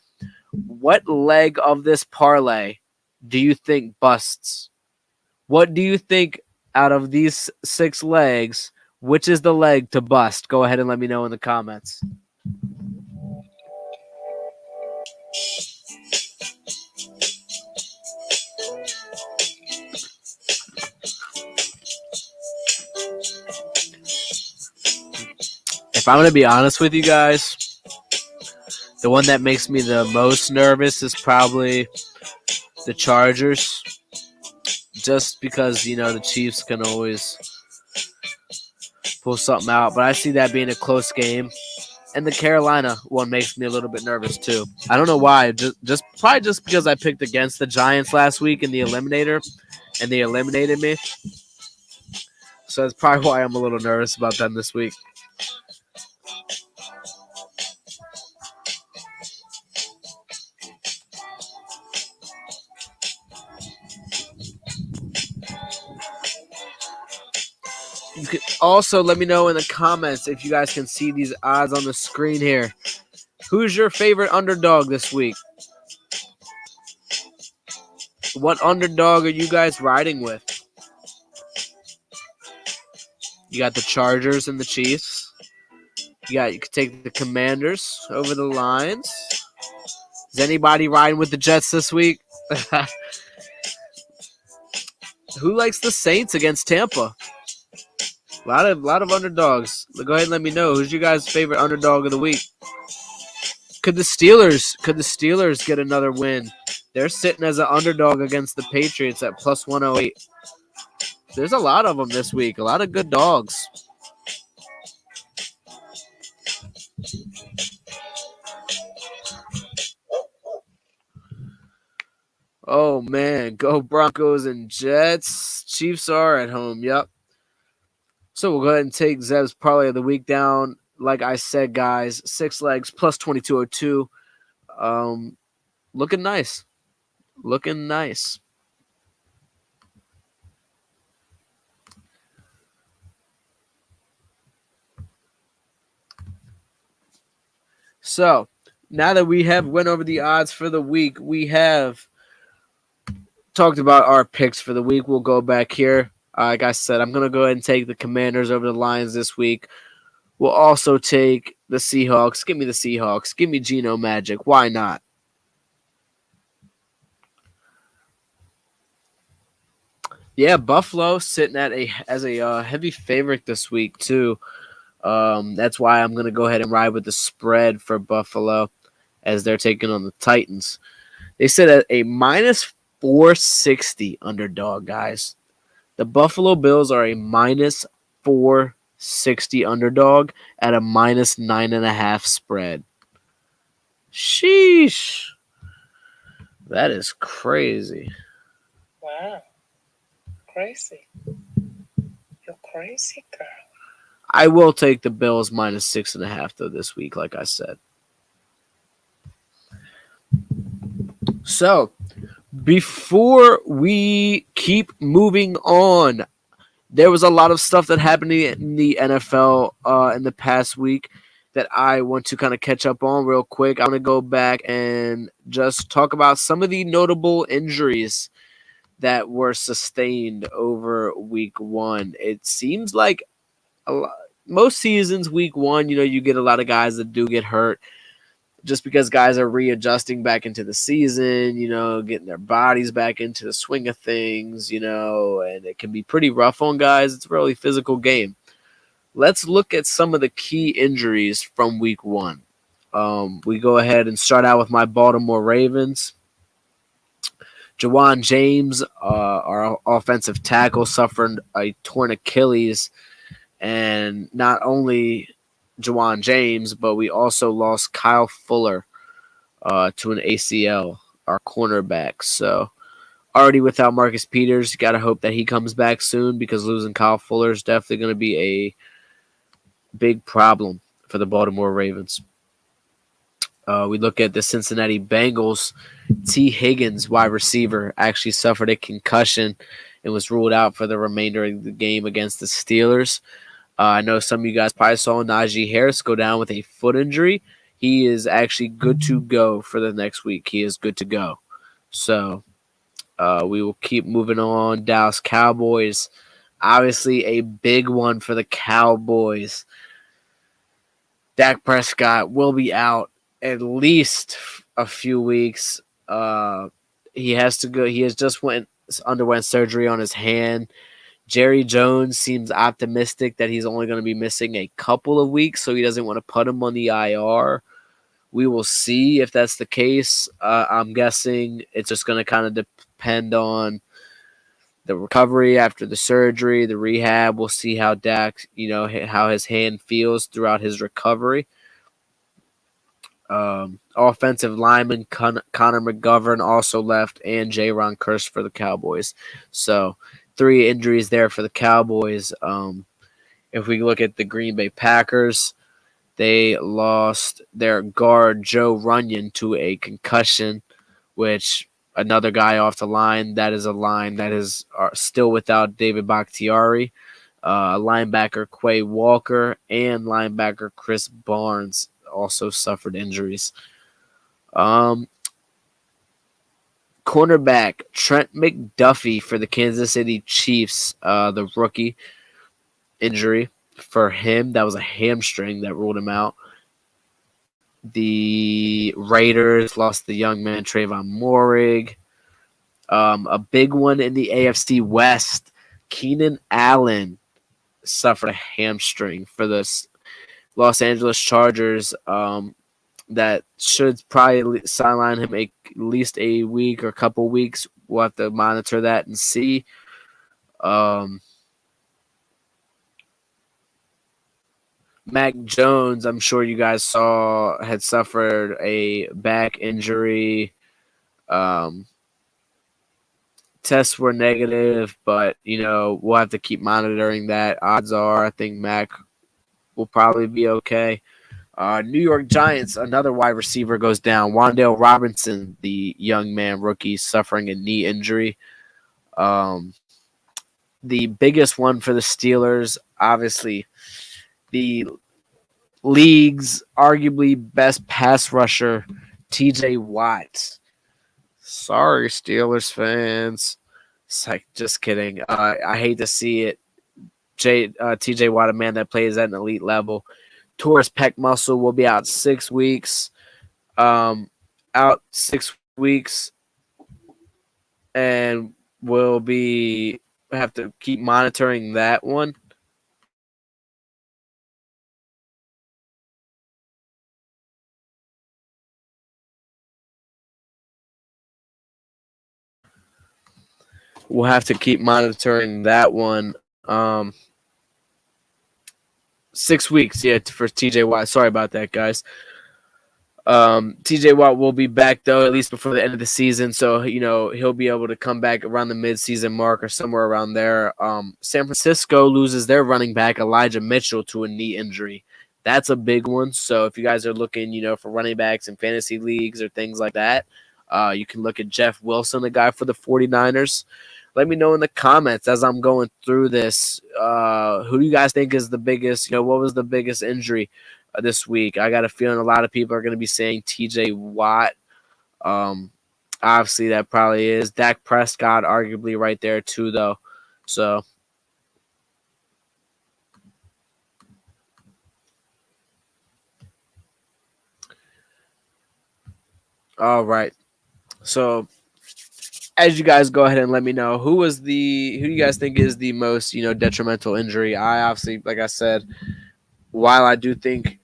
What leg of this parlay do you think busts? What do you think out of these 6 legs, which is the leg to bust? Go ahead and let me know in the comments. If I'm going to be honest with you guys, the one that makes me the most nervous is probably the Chargers. Just because, the Chiefs can always pull something out. But I see that being a close game. And the Carolina one makes me a little bit nervous too. I don't know why. Just because I picked against the Giants last week in the Eliminator, and they eliminated me. So that's probably why I'm a little nervous about them this week. You can also let me know in the comments if you guys can see these odds on the screen here. Who's your favorite underdog this week? What underdog are you guys riding with? You got the Chargers and the Chiefs. You could take the Commanders over the Lions. Is anybody riding with the Jets this week? Who likes the Saints against Tampa? A lot of underdogs. Go ahead and let me know who's your guys' favorite underdog of the week. Could the Steelers get another win? They're sitting as an underdog against the Patriots at plus 108. There's a lot of them this week. A lot of good dogs. Oh man, go Broncos and Jets. Chiefs are at home. Yep. So we'll go ahead and take Zeb's parlay of the week down. Like I said, guys, 6 legs plus 2202. Looking nice. Looking nice. So now that we have went over the odds for the week, we have talked about our picks for the week. We'll go back here. Like I said, I'm going to go ahead and take the Commanders over the Lions this week. We'll also take the Seahawks. Give me the Seahawks. Give me Geno Magic. Why not? Yeah, Buffalo sitting at as a heavy favorite this week too. That's why I'm going to go ahead and ride with the spread for Buffalo as they're taking on the Titans. They sit at a minus 460 underdog, guys. The Buffalo Bills are a minus 460 underdog at a minus 9.5 spread. Sheesh. That is crazy. Wow. Crazy. You're crazy, girl. I will take the Bills minus 6.5 though this week, like I said. So, before we keep moving on, there was a lot of stuff that happened in the NFL in the past week that I want to kind of catch up on real quick. I want to go back and just talk about some of the notable injuries that were sustained over week one. It seems like most seasons, week one, you get a lot of guys that do get hurt just because guys are readjusting back into the season, getting their bodies back into the swing of things, and it can be pretty rough on guys. It's a really physical game. Let's look at some of the key injuries from week one. We go ahead and start out with my Baltimore Ravens. Jawan James, our offensive tackle, suffered a torn Achilles. And not only Jawan James, but we also lost Kyle Fuller to an ACL, our cornerback. So already without Marcus Peters, got to hope that he comes back soon because losing Kyle Fuller is definitely going to be a big problem for the Baltimore Ravens. We look at the Cincinnati Bengals. T. Higgins, wide receiver, actually suffered a concussion and was ruled out for the remainder of the game against the Steelers. I know some of you guys probably saw Najee Harris go down with a foot injury. He is actually good to go for the next week. He is good to go. So we will keep moving on. Dallas Cowboys, obviously a big one for the Cowboys. Dak Prescott will be out at least a few weeks. He has to go. He has just underwent surgery on his hand. Jerry Jones seems optimistic that he's only going to be missing a couple of weeks, so he doesn't want to put him on the IR. We will see if that's the case. I'm guessing it's just going to kind of depend on the recovery after the surgery, the rehab. We'll see how Dak, how his hand feels throughout his recovery. Offensive lineman Connor McGovern also left, and Jaron Kearse for the Cowboys. So 3 injuries there for the Cowboys. If we look at the Green Bay Packers, they lost their guard Joe Runyon to a concussion, which another guy off the line. That is a line that is still without David Bakhtiari, linebacker Quay Walker, and linebacker Chris Barnes also suffered injuries. Cornerback Trent McDuffie for the Kansas City Chiefs, the rookie, injury for him. That was a hamstring that ruled him out. The Raiders lost the young man Trayvon Moehrig. A big one in the AFC West, Keenan Allen suffered a hamstring for the Los Angeles Chargers. That should probably sideline him at least a week or a couple weeks. We'll have to monitor that and see. Mac Jones, I'm sure you guys saw, had suffered a back injury. Tests were negative, but, we'll have to keep monitoring that. Odds are, I think Mac will probably be okay. New York Giants, another wide receiver goes down. Wan'Dale Robinson, the young man rookie, suffering a knee injury. The biggest one for the Steelers, obviously, the league's arguably best pass rusher, TJ Watt. Sorry, Steelers fans. It's like, just kidding. I hate to see it. TJ Watt, a man that plays at an elite level. Tore his pec muscle, will be out 6 weeks. Out 6 weeks, and we'll have to keep monitoring that one. We'll have to keep monitoring that one. 6 weeks, for TJ Watt. Sorry about that, guys. TJ Watt will be back, though, at least before the end of the season. So, he'll be able to come back around the midseason mark or somewhere around there. San Francisco loses their running back, Elijah Mitchell, to a knee injury. That's a big one. So if you guys are looking, for running backs in fantasy leagues or things like that, you can look at Jeff Wilson, the guy for the 49ers. Let me know in the comments as I'm going through this. Who do you guys think is the biggest? What was the biggest injury this week? I got a feeling a lot of people are going to be saying TJ Watt. Obviously, that probably is. Dak Prescott, arguably right there too, though. So, all right. So, as you guys go ahead and let me know, who do you guys think is the most, detrimental injury? I obviously, like I said, while I do think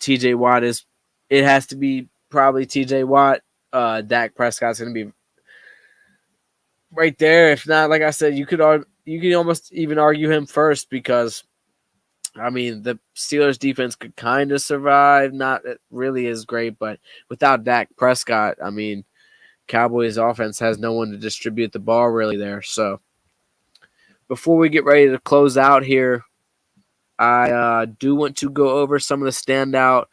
TJ Watt it has to be probably TJ Watt. Dak Prescott's going to be right there. If not, like I said, you could almost even argue him first because, the Steelers defense could kind of survive. Not really as great, but without Dak Prescott, Cowboys offense has no one to distribute the ball really there. So before we get ready to close out here, I do want to go over some of the standout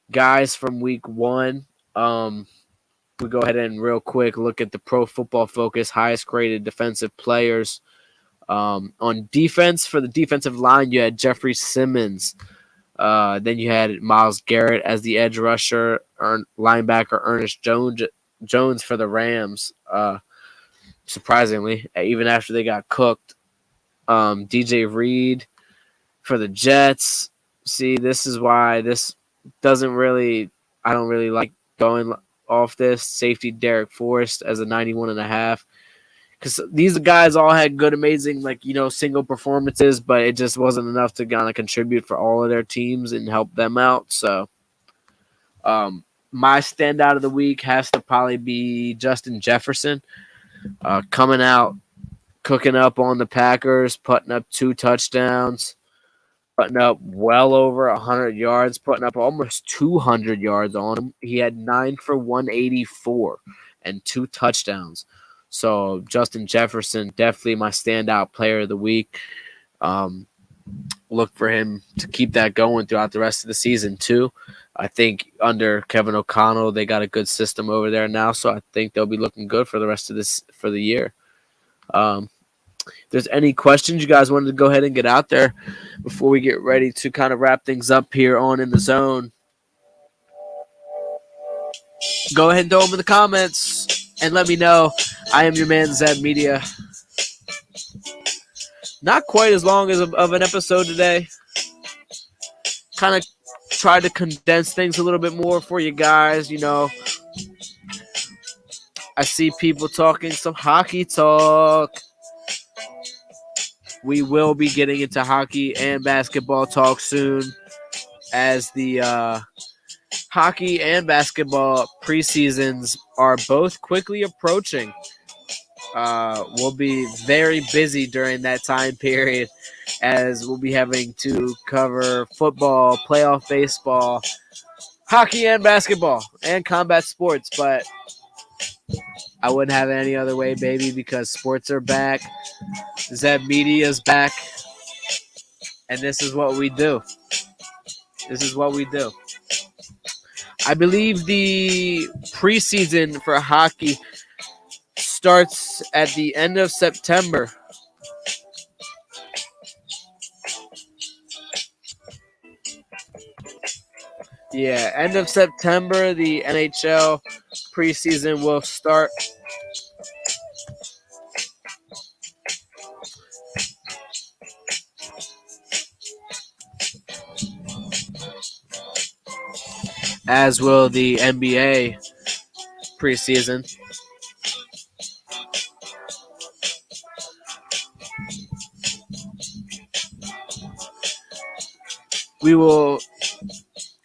guys from week 1. We go ahead and real quick look at the Pro Football Focus highest graded defensive players. On defense, for the defensive line, you had Jeffrey Simmons. Then you had Myles Garrett as the edge rusher, linebacker Ernest Jones for the Rams. Surprisingly, even after they got cooked. DJ Reed for the Jets. See, this is why this doesn't really – I don't really like going off this. Safety Derek Forrest as a 91.5. Because these guys all had good, amazing, single performances, but it just wasn't enough to kind of contribute for all of their teams and help them out. So, my standout of the week has to probably be Justin Jefferson. Coming out, cooking up on the Packers, putting up 2 touchdowns, putting up well over 100 yards, putting up almost 200 yards on him. He had 9 for 184 and 2 touchdowns. So Justin Jefferson, definitely my standout player of the week. Look for him to keep that going throughout the rest of the season too. I think under Kevin O'Connell, they got a good system over there now, so I think they'll be looking good for the rest of the year. If there's any questions you guys wanted to go ahead and get out there before we get ready to kind of wrap things up here on In the Zone, go ahead and throw them in the comments and let me know. I am your man, Zed Media. Not quite as long as of an episode today. Kind of try to condense things a little bit more for you guys. I see people talking some hockey talk. We will be getting into hockey and basketball talk soon, as the hockey and basketball preseasons are both quickly approaching. We'll be very busy during that time period, as we'll be having to cover football, playoff baseball, hockey and basketball, and combat sports. But I wouldn't have it any other way, baby, because sports are back. Zeb Media's back. And this is what we do. This is what we do. I believe the preseason for hockey starts at the end of September. Yeah, end of September, the NHL preseason will start. As will the NBA preseason. We will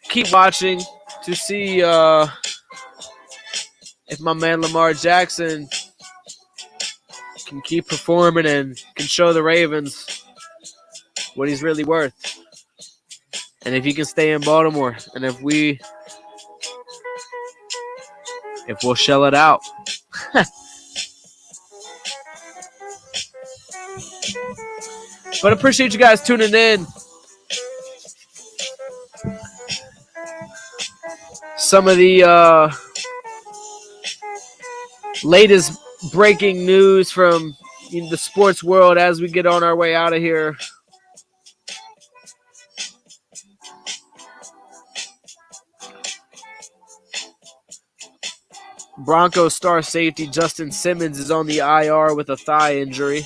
keep watching to see if my man Lamar Jackson can keep performing and can show the Ravens what he's really worth. And if he can stay in Baltimore, and if we'll shell it out. But appreciate you guys tuning in. Some of the latest breaking news from the sports world as we get on our way out of here. Broncos star safety Justin Simmons is on the IR with a thigh injury.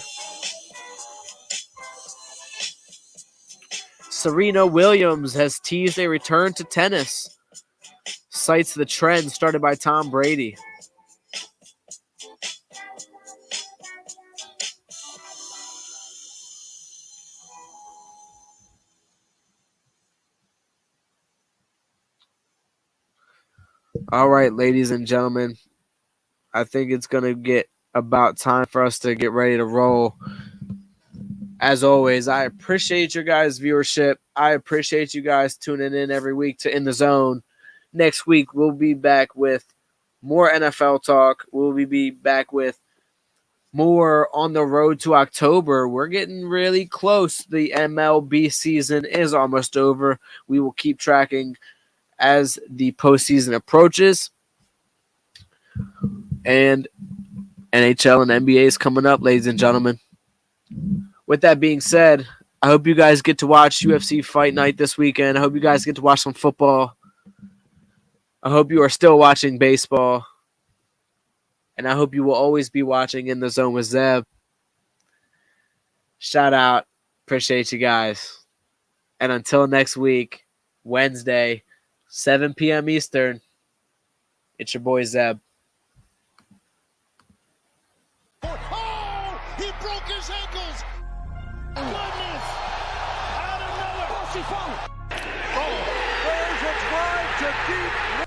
Serena Williams has teased a return to tennis. Cites the trend started by Tom Brady. All right, ladies and gentlemen, I think it's going to get about time for us to get ready to roll. As always, I appreciate your guys' viewership. I appreciate you guys tuning in every week to In the Zone. Next week, we'll be back with more NFL talk. We'll be back with more on the road to October. We're getting really close. The MLB season is almost over. We will keep tracking as the postseason approaches. And NHL and NBA is coming up, ladies and gentlemen. With that being said, I hope you guys get to watch UFC Fight Night this weekend. I hope you guys get to watch some football. I hope you are still watching baseball. And I hope you will always be watching In the Zone with Zeb. Shout out. Appreciate you guys. And until next week, Wednesday, 7 p.m. Eastern, it's your boy Zeb. Oh, he broke his ankles. Goodness. Out of nowhere. There's a drive to deep